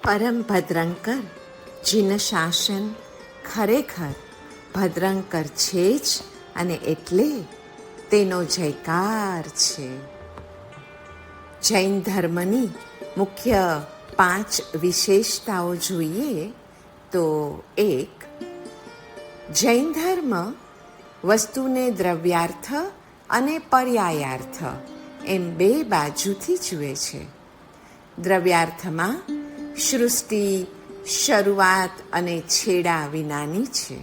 પરમ ભદ્રંકર જીન શાસન ખરેખર ભદ્રંકર છે જ, અને એટલે તેનો જયકાર છે. જૈન ધર્મની મુખ્ય 5 વિશેષતાઓ જોઈએ તો 1. જૈન ધર્મ વસ્તુને દ્રવ્યાર્થ અને પર્યાયાર્થ એમ 2 બાજુથી જુએ છે. દ્રવ્યાર્થમાં સૃષ્ટિ શરૂઆત અને છેડા વિનાની છે,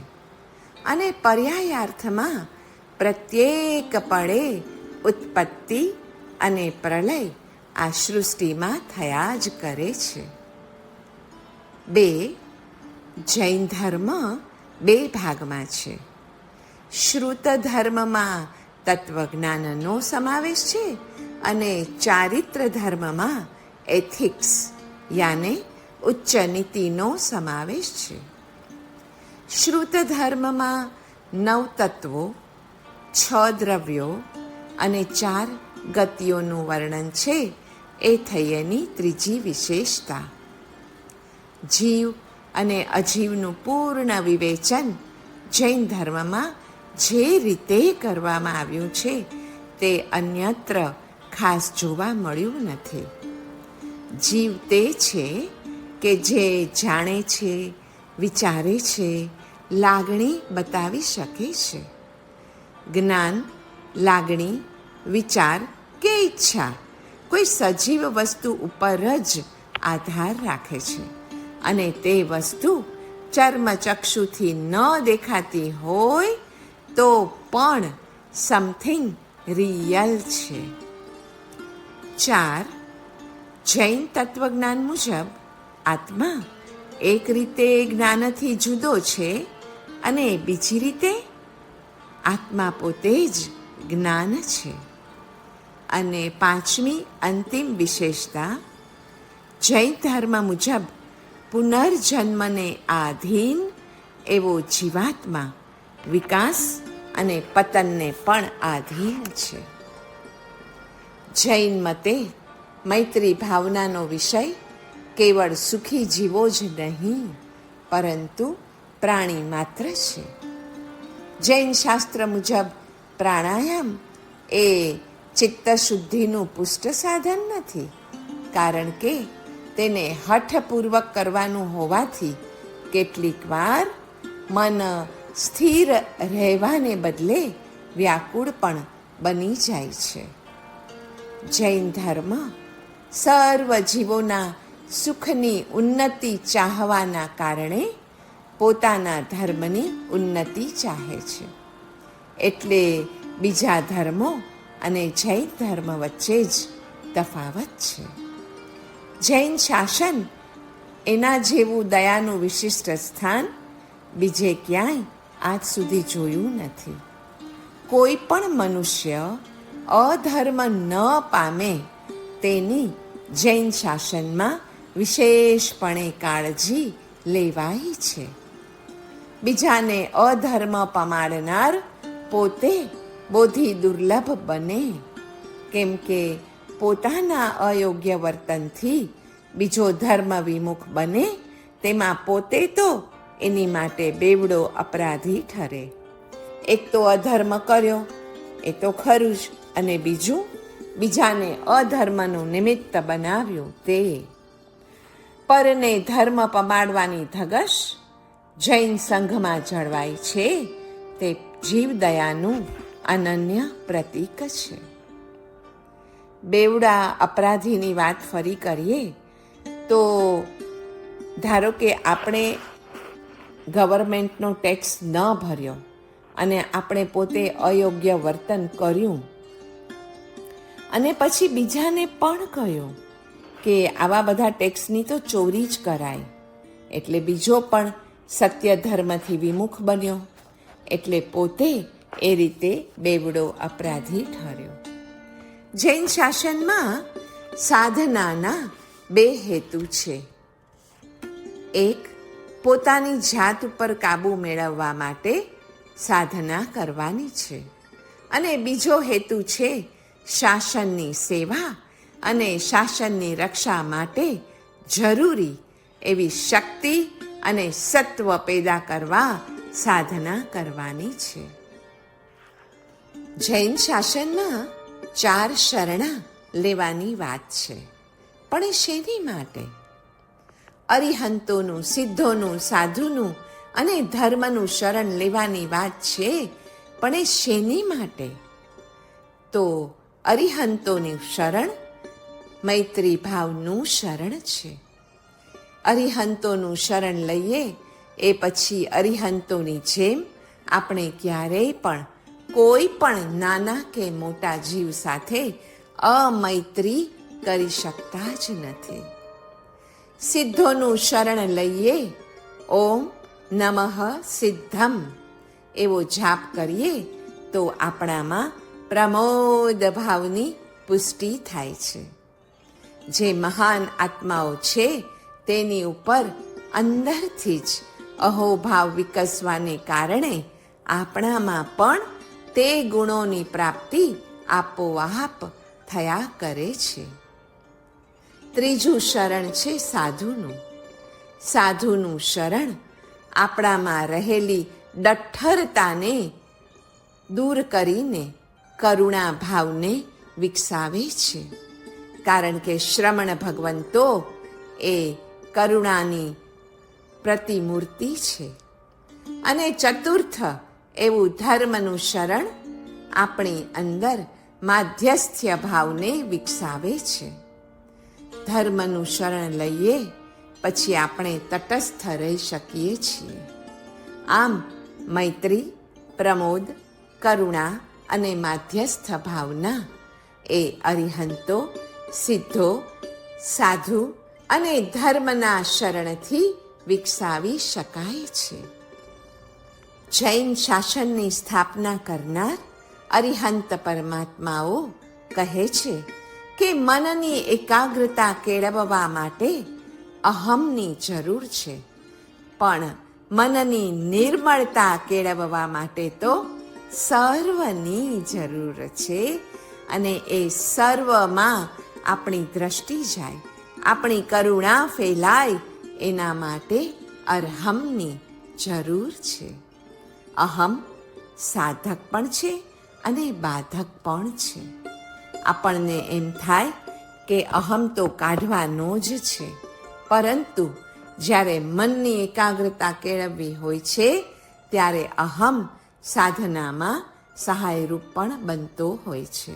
અને પર્યાયાર્થમાં પ્રત્યેક પળે ઉત્પત્તિ અને પ્રલય આ સૃષ્ટિમાં થયા જ કરે છે. 2. જૈન ધર્મ 2 ભાગમાં છે. શ્રુત ધર્મમાં તત્વજ્ઞાનનો સમાવેશ છે, અને ચારિત્ર ધર્મમાં એથિક્સ યાને ઉચ્ચ નીતિનો સમાવેશ છે. શ્રુત ધર્મમાં 9 તત્વો, 6 દ્રવ્યો અને 4 ગતિઓનું વર્ણન છે. એ થઈ એની ત્રીજી વિશેષતા. જીવ અને અજીવનું પૂર્ણ વિવેચન જૈન ધર્મમાં જે રીતે કરવામાં આવ્યું છે તે અન્યત્ર ખાસ જોવા મળ્યું નથી. જીવ તે છે કે જે જાણે છે, વિચારે છે, લાગણી બતાવી શકે છે. જ્ઞાન, લાગણી, વિચાર કે ઈચ્છા કોઈ સજીવ વસ્તુ ઉપર જ આધાર રાખે છે, અને તે વસ્તુ ચર્મચક્ષુથી ન દેખાતી હોય તો પણ સમથિંગ રિયલ છે. 4. જૈન તત્વજ્ઞાન મુજબ આત્મા એક રીતે જ્ઞાનથી જુદો છે, અને બીજી રીતે આત્મા પોતે જ જ્ઞાન છે. અને 5મી અંતિમ વિશેષતા, જૈન ધર્મ મુજબ પુનર્જન્મને આધીન એવો જીવાત્મા વિકાસ અને પતનને પણ આધીન છે. જૈન મતે મૈત્રી ભાવનાનો વિષય કેવળ સુખી જીવો જ નહીં, પરંતુ પ્રાણી માત્ર છે. જૈન શાસ્ત્ર મુજબ પ્રાણાયામ એ ચિત્તશુદ્ધિનું પુષ્ટ સાધન નથી, કારણ કે તેને હઠપૂર્વક કરવાનું હોવાથી કેટલીક વાર મન સ્થિર રહેવાને બદલે વ્યાકુળ પણ બની જાય છે. જૈન ધર્મ સર્વ જીવોના સુખની ઉન્નતિ ચાહવાના કારણે પોતાના ધર્મની ઉન્નતિ ચાહે છે. એટલે બીજા ધર્મો અને જૈન ધર્મ વચ્ચે જ તફાવત છે. જૈન શાસન એના જેવું દયાનું વિશિષ્ટ સ્થાન બીજે ક્યાંય આજ સુધી જોયું નથી. કોઈ પણ મનુષ્ય અધર્મ ન પામે તેની જૈન શાસનમાં વિશેષપણે કાળજી લેવાઈ છે. બીજાને અધર્મ પમાડનાર પોતે બોધી દુર્લભ બને, કેમ કે પોતાના અયોગ્ય વર્તનથી બીજો ધર્મ વિમુખ બને તેમાં પોતે તો એની માટે બેવડો અપરાધી ઠરે. એક તો અધર્મ કર્યો એ તો ખરું જ, અને બીજું બીજાને અધર્મનું નિમિત્ત બનાવ્યું તે. પરને ધર્મ પમાડવાની ધગશ જૈન સંઘમાં જળવાય છે, તે જીવદયાનું અનન્ય પ્રતીક છે. બેવડા અપરાધીની વાત ફરી કરીએ તો ધારો કે આપણે ગવર્મેન્ટનો ટેક્સ ન ભર્યો અને આપણે પોતે અયોગ્ય વર્તન કર્યું, અને પછી બીજાને પણ કહ્યું કે આવા બધા ટેક્સની તો ચોરી જ કરાય, એટલે બીજો પણ સત્ય ધર્મથી વિમુખ બન્યો, એટલે પોતે એ રીતે બેવડો અપરાધી ઠર્યો. જૈન શાસનમાં સાધનાના 2 હેતુ છે. એક, પોતાની જાત ઉપર કાબૂ મેળવવા માટે સાધના કરવાની છે, અને બીજો હેતુ છે શાસનની સેવા અને શાસનની રક્ષા માટે જરૂરી એવી શક્તિ અને સત્વ પેદા કરવા સાધના કરવાની છે. જૈન શાસનમાં 4 શરણા લેવાની વાત છે, પણ એ શેની માટે? અરિહંતોનું, સિદ્ધોનું, સાધુનું અને ધર્મનું શરણ લેવાની વાત છે, પણ એ શેની માટે? તો અરિહંતોની શરણ મૈત્રી ભાવનું શરણ છે. અરિહંતોનું શરણ લઈએ એ પછી અરિહંતોની જેમ આપણે ક્યારેય પણ કોઈ પણ નાના કે મોટા જીવ સાથે અમૈત્રી કરી શકતા જ નથી. સિદ્ધોનું શરણ લઈએ, ઓમ નમઃ સિદ્ધમ એવો જાપ કરીએ તો આપણામાં પ્રમોદ ભાવની પુષ્ટિ થાય છે. જે મહાન આત્માઓ છે તેની ઉપર અંદરથી જ અહોભાવ વિકસવાને કારણે આપણામાં પણ તે ગુણોની પ્રાપ્તિ આપોઆપ થયા કરે છે. ત્રીજું શરણ છે સાધુનું. સાધુનું શરણ આપણામાં રહેલી ડઠ્ઠરતાને દૂર કરીને કરુણા ભાવને વિકસાવે છે. કારણ કે શ્રમણ ભગવંતો એ કરુણાની પ્રતિમૂર્તિ છે. અને ચતુર્થ એવું ધર્મનું શરણ આપણી અંદર માધ્યસ્થ્ય ભાવને વિકસાવે છે. ધર્મનું શરણ લઈએ પછી આપણે તટસ્થ રહી શકીએ છીએ. આમ મૈત્રી, પ્રમોદ, કરુણા અને માધ્યસ્થ ભાવના એ અરિહંતો, સિદ્ધો, સાધુ અને ધર્મના શરણથી વિકસાવી શકાય છે. જૈન શાસનની સ્થાપના કરનાર અરિહંત પરમાત્માઓ કહે છે કે મનની એકાગ્રતા કેળવવા માટે અહમની જરૂર છે, પણ મનની નિર્મળતા કેળવવા માટે તો સર્વની જરૂર છે. અને એ સર્વમાં આપણી દ્રષ્ટિ જાય, આપણી કરુણા ફેલાય, એના માટે અરહમની જરૂર છે. અહમ સાધક પણ છે અને બાધક પણ છે. આપણને એમ થાય કે અહમ તો કાઢવાનો જ છે, પરંતુ જ્યારે મનની એકાગ્રતા કેળવવી હોય છે ત્યારે અહમ સાધનામાં સહાયરૂપ પણ બનતો હોય છે.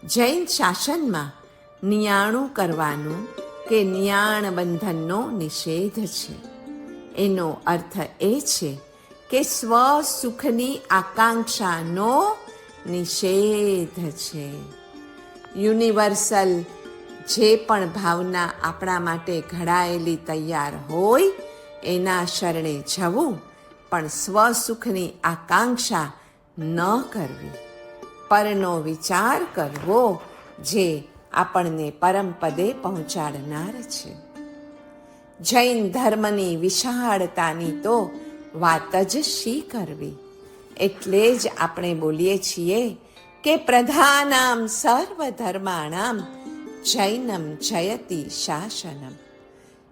જૈન શાસનમાં નિયાણું કરવાનું કે નિયાણ બંધનનો નિષેધ છે. એનો અર્થ એ છે કે સ્વસુખની આકાંક્ષાનો નિષેધ છે. યુનિવર્સલ જે પણ ભાવના આપણા માટે ઘડાયેલી તૈયાર હોય એના શરણે જવું, પણ સ્વસુખની આકાંક્ષા ન કરવી, પરનો વિચાર કરવો જે આપણને પરમપદે પહોંચાડનાર છે. જૈન ધર્મની વિશાળતાની તો વાત જ શી કરવી. એટલે જ આપણે બોલીએ છીએ કે પ્રધાનામ સર્વધર્માણામ જૈનમ જયતિ શાસનમ.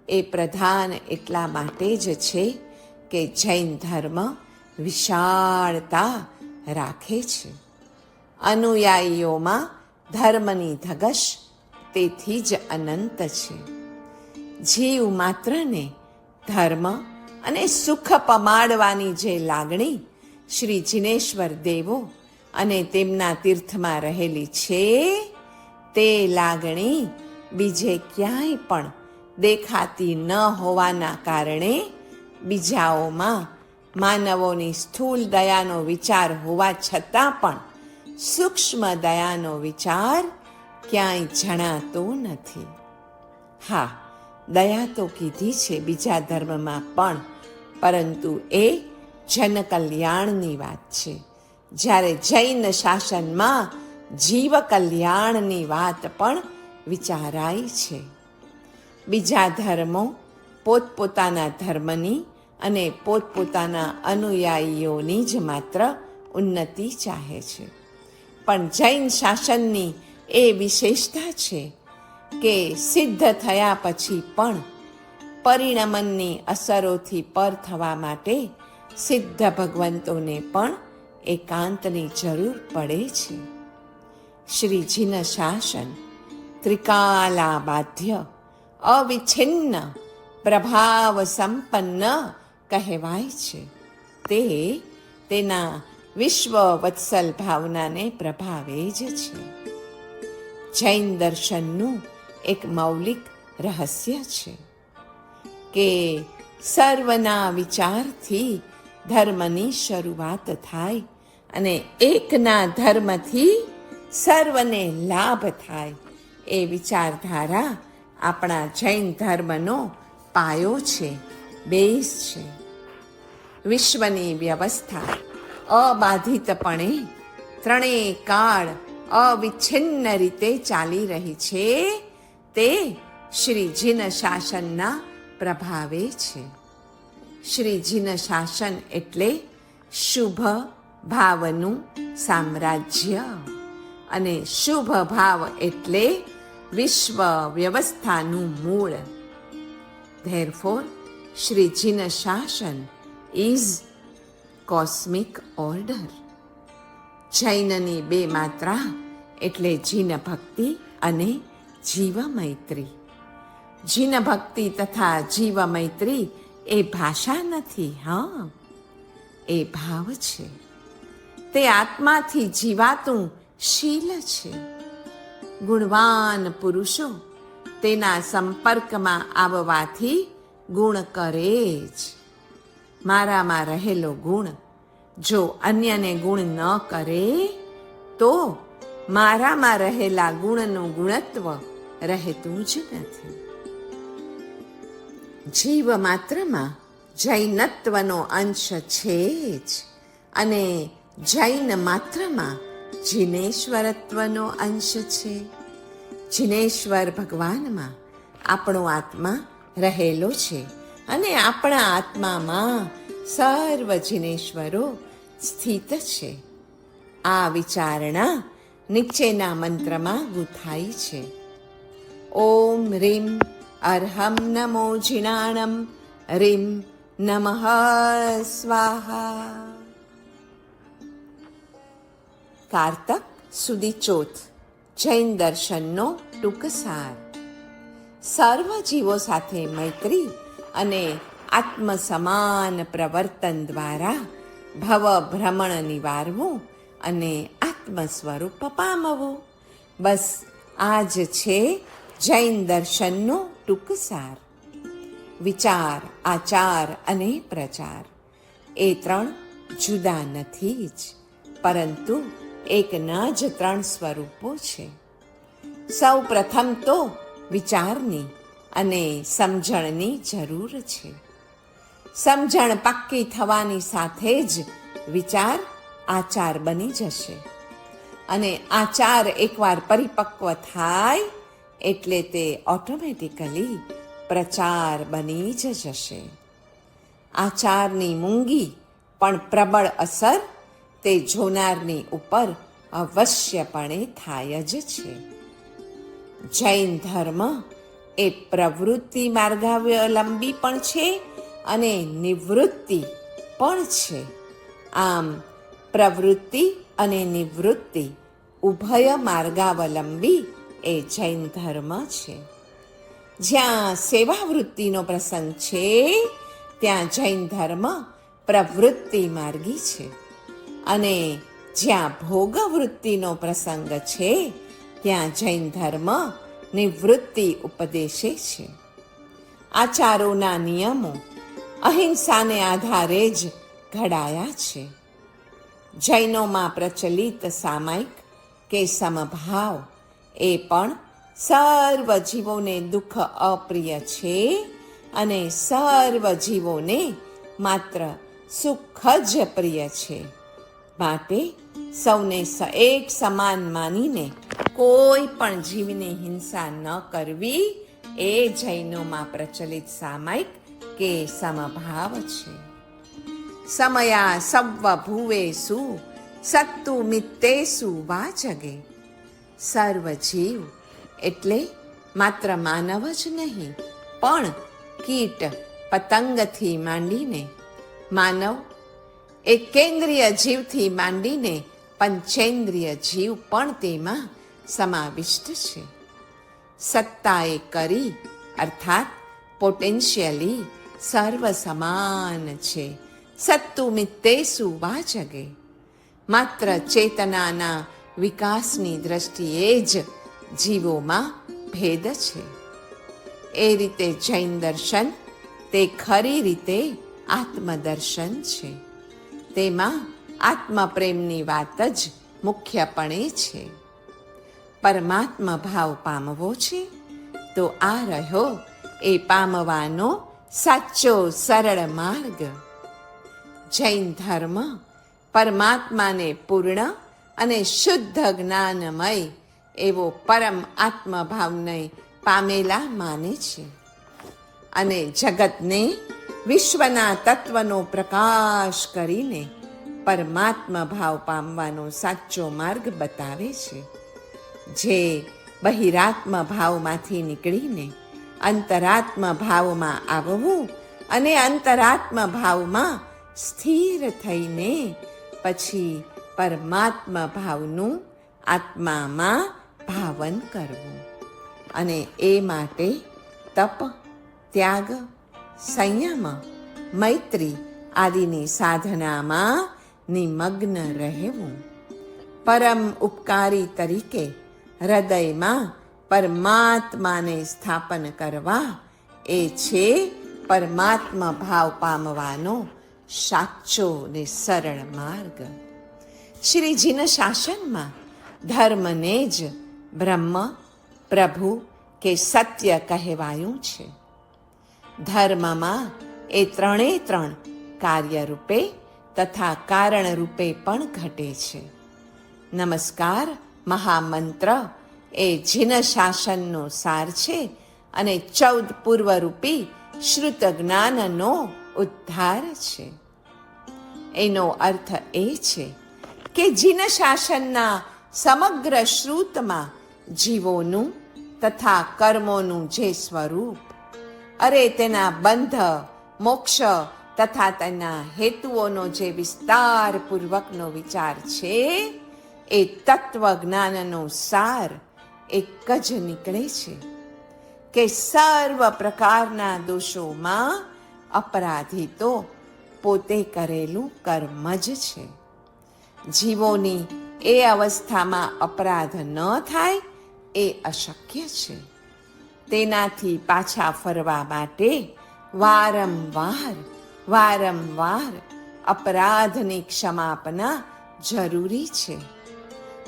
એ પ્રધાન એટલા માટે જ છે કે જૈન ધર્મ વિશાળતા રાખે છે. અનુયાયીઓમાં ધર્મની ધગશ તેથી જ અનંત છે. જીવ માત્રને ધર્મ અને સુખ પમાડવાની જે લાગણી શ્રી જિનેશ્વર દેવો અને તેમના તીર્થમાં રહેલી છે, તે લાગણી બીજે ક્યાંય પણ દેખાતી ન હોવાના કારણે બીજાઓમાં માનવોની સ્થૂળ દયાનો વિચાર હોવા છતાં પણ સૂક્ષ્મ દયાનો વિચાર ક્યાંય જણાતો નથી. હા, દયા તો કીધી છે બીજા ધર્મમાં પણ, પરંતુ એ જનકલ્યાણની વાત છે. જ્યારે જૈન શાસનમાં જીવ કલ્યાણની વાત પણ વિચારાય છે. બીજા ધર્મો પોતપોતાના ધર્મની અને પોતપોતાના અનુયાયીઓની જ માત્ર ઉન્નતિ ચાહે છે. પણ જૈન શાસનની એ વિશેષતા છે કે સિદ્ધ થયા પછી પણ પરિણમનની અસરોથી પર થવા માટે સિદ્ધ ભગવંતોને પણ એકાંતની જરૂર પડે છે. શ્રીજીનું શાસન ત્રિકાલાબાધ્ય, અવિચ્છિન્ન, પ્રભાવ સંપન્ન કહેવાય છે. તે તેના વિશ્વ વત્સલ ભાવનાને પ્રભાવે જ છે. જૈન દર્શનનું એક મૌલિક રહસ્ય છે કે સર્વના વિચારથી ધર્મની શરૂઆત થાય અને એકના ધર્મથી સર્વને લાભ થાય. એ વિચારધારા આપણા જૈન ધર્મનો પાયો છે, બેઝ છે. વિશ્વની વ્યવસ્થા અબાધિતપણે ત્રણેય કાળ અવિચ્છિન્ન રીતે ચાલી રહી છે, તે શ્રીજીના શાસનના પ્રભાવે છે. શ્રીજીનું શાસન એટલે શુભ ભાવનું સામ્રાજ્ય, અને શુભ ભાવ એટલે વિશ્વ વ્યવસ્થાનું મૂળ. ધેરફોર શ્રીજીનું શાસન ઇઝ કોસ્મિક ઓર્ડર. જૈનની બે માત્રા એટલે જીન ભક્તિ અને જીવ મૈત્રી. જીન ભક્તિ તથા જીવ મૈત્રી એ ભાષા નથી, હા, એ ભાવ છે. તે આત્માથી જીવાતું શીલ છે. ગુણવાન પુરુષો તેના સંપર્કમાં આવવાથી ગુણ કરે જ. મારામાં રહેલો ગુણ જો અન્યને ગુણ ન કરે તો મારામાં રહેલા ગુણનું ગુણત્વ રહેતું જ નથી. જીવ માત્રમાં જૈનત્વનો અંશ છે જ, અને જૈન માત્રમાં જિનેશ્વરત્વનો અંશ છે. જિનેશ્વર ભગવાનમાં આપણો આત્મા રહેલો છે, અને આપણા આત્મામાં સર્વ જિનેશ્વરો સ્થિત છે. આ વિચારણા નીચેના મંત્રમાં ગૂંથાઈ છે. ઓમ રીમ અર્હમ નમો જિનાણમ રીમ નમઃ સ્વાહા. કારતક સુધી ચોથ જૈન દર્શનનો ટૂંક સાર. સર્વ જીવો સાથે મૈત્રી અને આત્મસમાન પ્રવર્તન દ્વારા ભવ ભ્રમણ નિવારવું અને આત્મ સ્વરૂપ પામવું. બસ આ જ છે જૈન દર્શનનો ટૂંક સાર. વિચાર, આચાર અને પ્રચાર એ ત્રણ જુદા નથી જ, પરંતુ એકના જ ત્રણ સ્વરૂપો છે. સૌ પ્રથમ તો વિચારની અને સમજણની જરૂર છે. સમજણ પાક્કી થવાની સાથે જ વિચાર આચાર બની જશે, અને આચાર એકવાર પરિપક્વ થાય એટલે તે ઓટોમેટિકલી પ્રચાર બની જ જશે. આચારની મૂંગી પણ પ્રબળ અસર તે જોનારની ઉપર અવશ્યપણે થાય જ છે. જૈન ધર્મ એ પ્રવૃત્તિ માર્ગાવલંબી પણ છે અને નિવૃત્તિ પણ છે. આમ પ્રવૃત્તિ અને નિવૃત્તિ ઉભય માર્ગાવલંબી એ જૈન ધર્મ છે. જ્યાં સેવાવૃત્તિનો પ્રસંગ છે ત્યાં જૈન ધર્મ પ્રવૃત્તિ માર્ગી છે, અને જ્યાં ભોગવૃત્તિનો પ્રસંગ છે ત્યાં જૈન ધર્મ નિવૃત્તિ ઉપદેશે છે. આચારોના નિયમો અહિંસાને આધારે જ ઘડાયા છે. જૈનોમાં પ્રચલિત સામાયિક કે સમભાવ એ પણ સર્વ જીવોને દુઃખ અપ્રિય છે, અને સર્વ જીવોને માત્ર સુખ જ પ્રિય છે. માટે સૌને એક સમાન માનીને કોઈ પણ જીવની હિંસા ન કરવી એ જૈનોમાં પ્રચલિત સામાયિક કે સમભાવ છે. સમયા સવ્વ ભુવેસુ સત્તુ મિત્તેસુ વાચગે. સર્વ જીવ એટલે માત્ર માનવ જ નહીં, પણ કીટ પતંગથી માંડીને માનવ એક કેન્દ્રીય જીવથી માંડીને પંચેન્દ્રિય જીવ પણ તેમાં સમાવિષ્ટ છે. સત્તાએ કરી અર્થાત પોટેન્શિયલી સર્વ સમાન છે. સત્તુ મિત્તેસુ વા જગે. માત્ર ચેતનાના વિકાસની દ્રષ્ટિએ જ જીવોમાં ભેદ છે. એ રીતે જૈન દર્શન તે ખરી રીતે આત્મદર્શન છે. તેમાં આત્મપ્રેમની વાત જ મુખ્યપણે છે. પરમાત્મા ભાવ પામવો છે તો આ રહ્યો એ પામવાનો સાચો સરળ માર્ગ. જૈન ધર્મ પરમાત્માને પૂર્ણ અને શુદ્ધ જ્ઞાનમય એવો પરમ આત્મભાવને પામેલા માને છે અને જગતને વિશ્વના તત્વનો પ્રકાશ કરીને પરમાત્મા ભાવ પામવાનો સાચો માર્ગ બતાવે છે. જે બહિરાત્મ ભાવમાંથી નીકળીને અંતરાત્મ ભાવમાં આવવું અને અંતરાત્મ ભાવમાં સ્થિર થઈને પછી પરમાત્મા ભાવનું આત્મામાં ભાવન કરવું અને એ માટે તપ, ત્યાગ, સંયમ, મૈત્રી આદિની સાધનામાં નિમગ્ન રહેવું. પરમ ઉપકારી તરીકે હૃદયમાં પરમાત્માને સ્થાપન કરવા એ છે પરમાત્મા ભાવ પામવાનો સાચો ને સરળ માર્ગ. શ્રીજીના શાસનમાં ધર્મને જ બ્રહ્મ, પ્રભુ કે સત્ય કહેવાયું છે. ધર્મમાં એ ત્રણે કાર્ય રૂપે તથા કારણ રૂપે પણ ઘટે છે. નમસ્કાર મહામંત્ર એ જીન શાસનનો સાર છે અને 14 પૂર્વરૂપી શ્રુત જ્ઞાનનો ઉદ્ધાર છે. એનો અર્થ એ છે કે જીન શાસનના સમગ્ર શ્રુતમાં જીવોનું તથા કર્મોનું જે સ્વરૂપ, તેના બંધ, મોક્ષ તથા તેના હેતુઓનો જે વિસ્તારપૂર્વકનો વિચાર છે એ તત્વજ્ઞાનનો સાર એક જ નીકળે છે કે સર્વ પ્રકારના દોષોમાં અપરાધી તો પોતે કરેલું કર્મ જ છે. જીવોની એ અવસ્થામાં અપરાધ ન થાય એ અશક્ય છે. તેનાથી પાછા ફરવા માટે વારંવાર અપરાધની ક્ષમાપના જરૂરી છે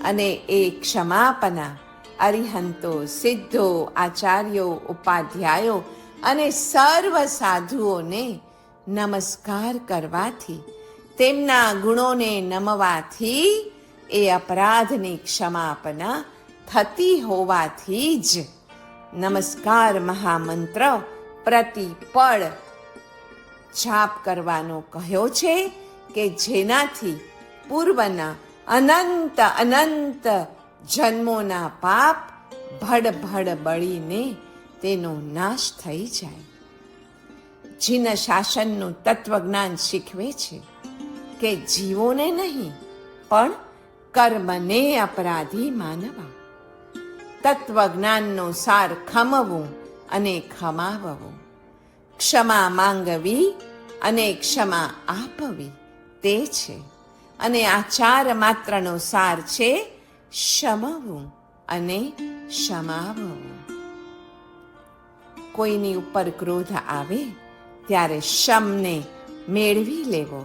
અને એ ક્ષમાપના અરિહંતો, સિદ્ધો, આચાર્યો, ઉપાધ્યાયો અને સર્વ સાધુઓને નમસ્કાર કરવાથી, તેમના ગુણોને નમવાથી એ અપરાધની ક્ષમાપના થતી હોવાથી જ નમસ્કાર મહામંત્ર પ્રતિપળ જાપ કરવાનો કહ્યો છે કે જેનાથી પૂર્વના અનંત જન્મોના પાપ ભડ બળીને તેનો નાશ થઈ જાય. જીન શાસનનું તત્વજ્ઞાન શીખવે છે કે જીવોને નહીં પણ કર્મને અપરાધી માનવા. તત્વજ્ઞાનનો સાર ખમવું અને ખમાવવું, ક્ષમા માંગવી અને ક્ષમા આપવી તે છે. અને આ 4 માત્રનો સાર છે ક્ષમવું અને ક્ષમાવવું. કોઈની ઉપર ક્રોધ આવે ત્યારે ક્ષમને મેળવી લેવો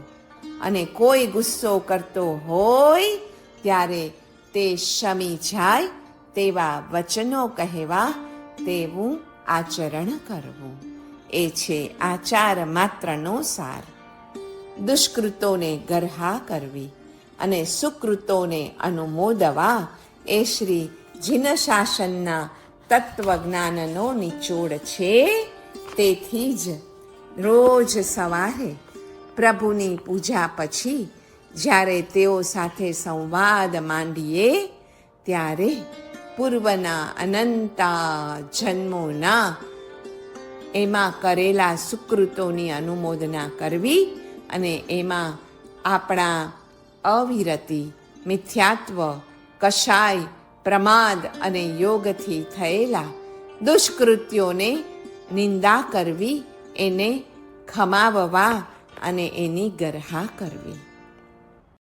અને કોઈ ગુસ્સો કરતો હોય ત્યારે તે શમી જાય તેવા વચનો કહેવા, તેવું આચરણ કરવું. એ છે આ 4 માત્રનો સાર. દુષ્કૃતોને ગરહા કરવી અને સુકૃતોને અનુમોદવા એ શ્રી જીન શાસનના તત્વજ્ઞાનનો નિચોડ છે. તેથી જ રોજ સવારે પ્રભુની પૂજા પછી જ્યારે તેઓ સાથે સંવાદ માંડીએ ત્યારે પૂર્વના અનંતા જન્મોના એમાં કરેલા સુકૃતોની અનુમોદના કરવી અને એમાં આપણા અવિરતિ, મિથ્યાત્વ, કશાય, પ્રમાદ અને યોગથી થયેલા દુષ્કૃત્યોને નિંદા કરવી, એને ખમાવવા અને એની ગરહા કરવી.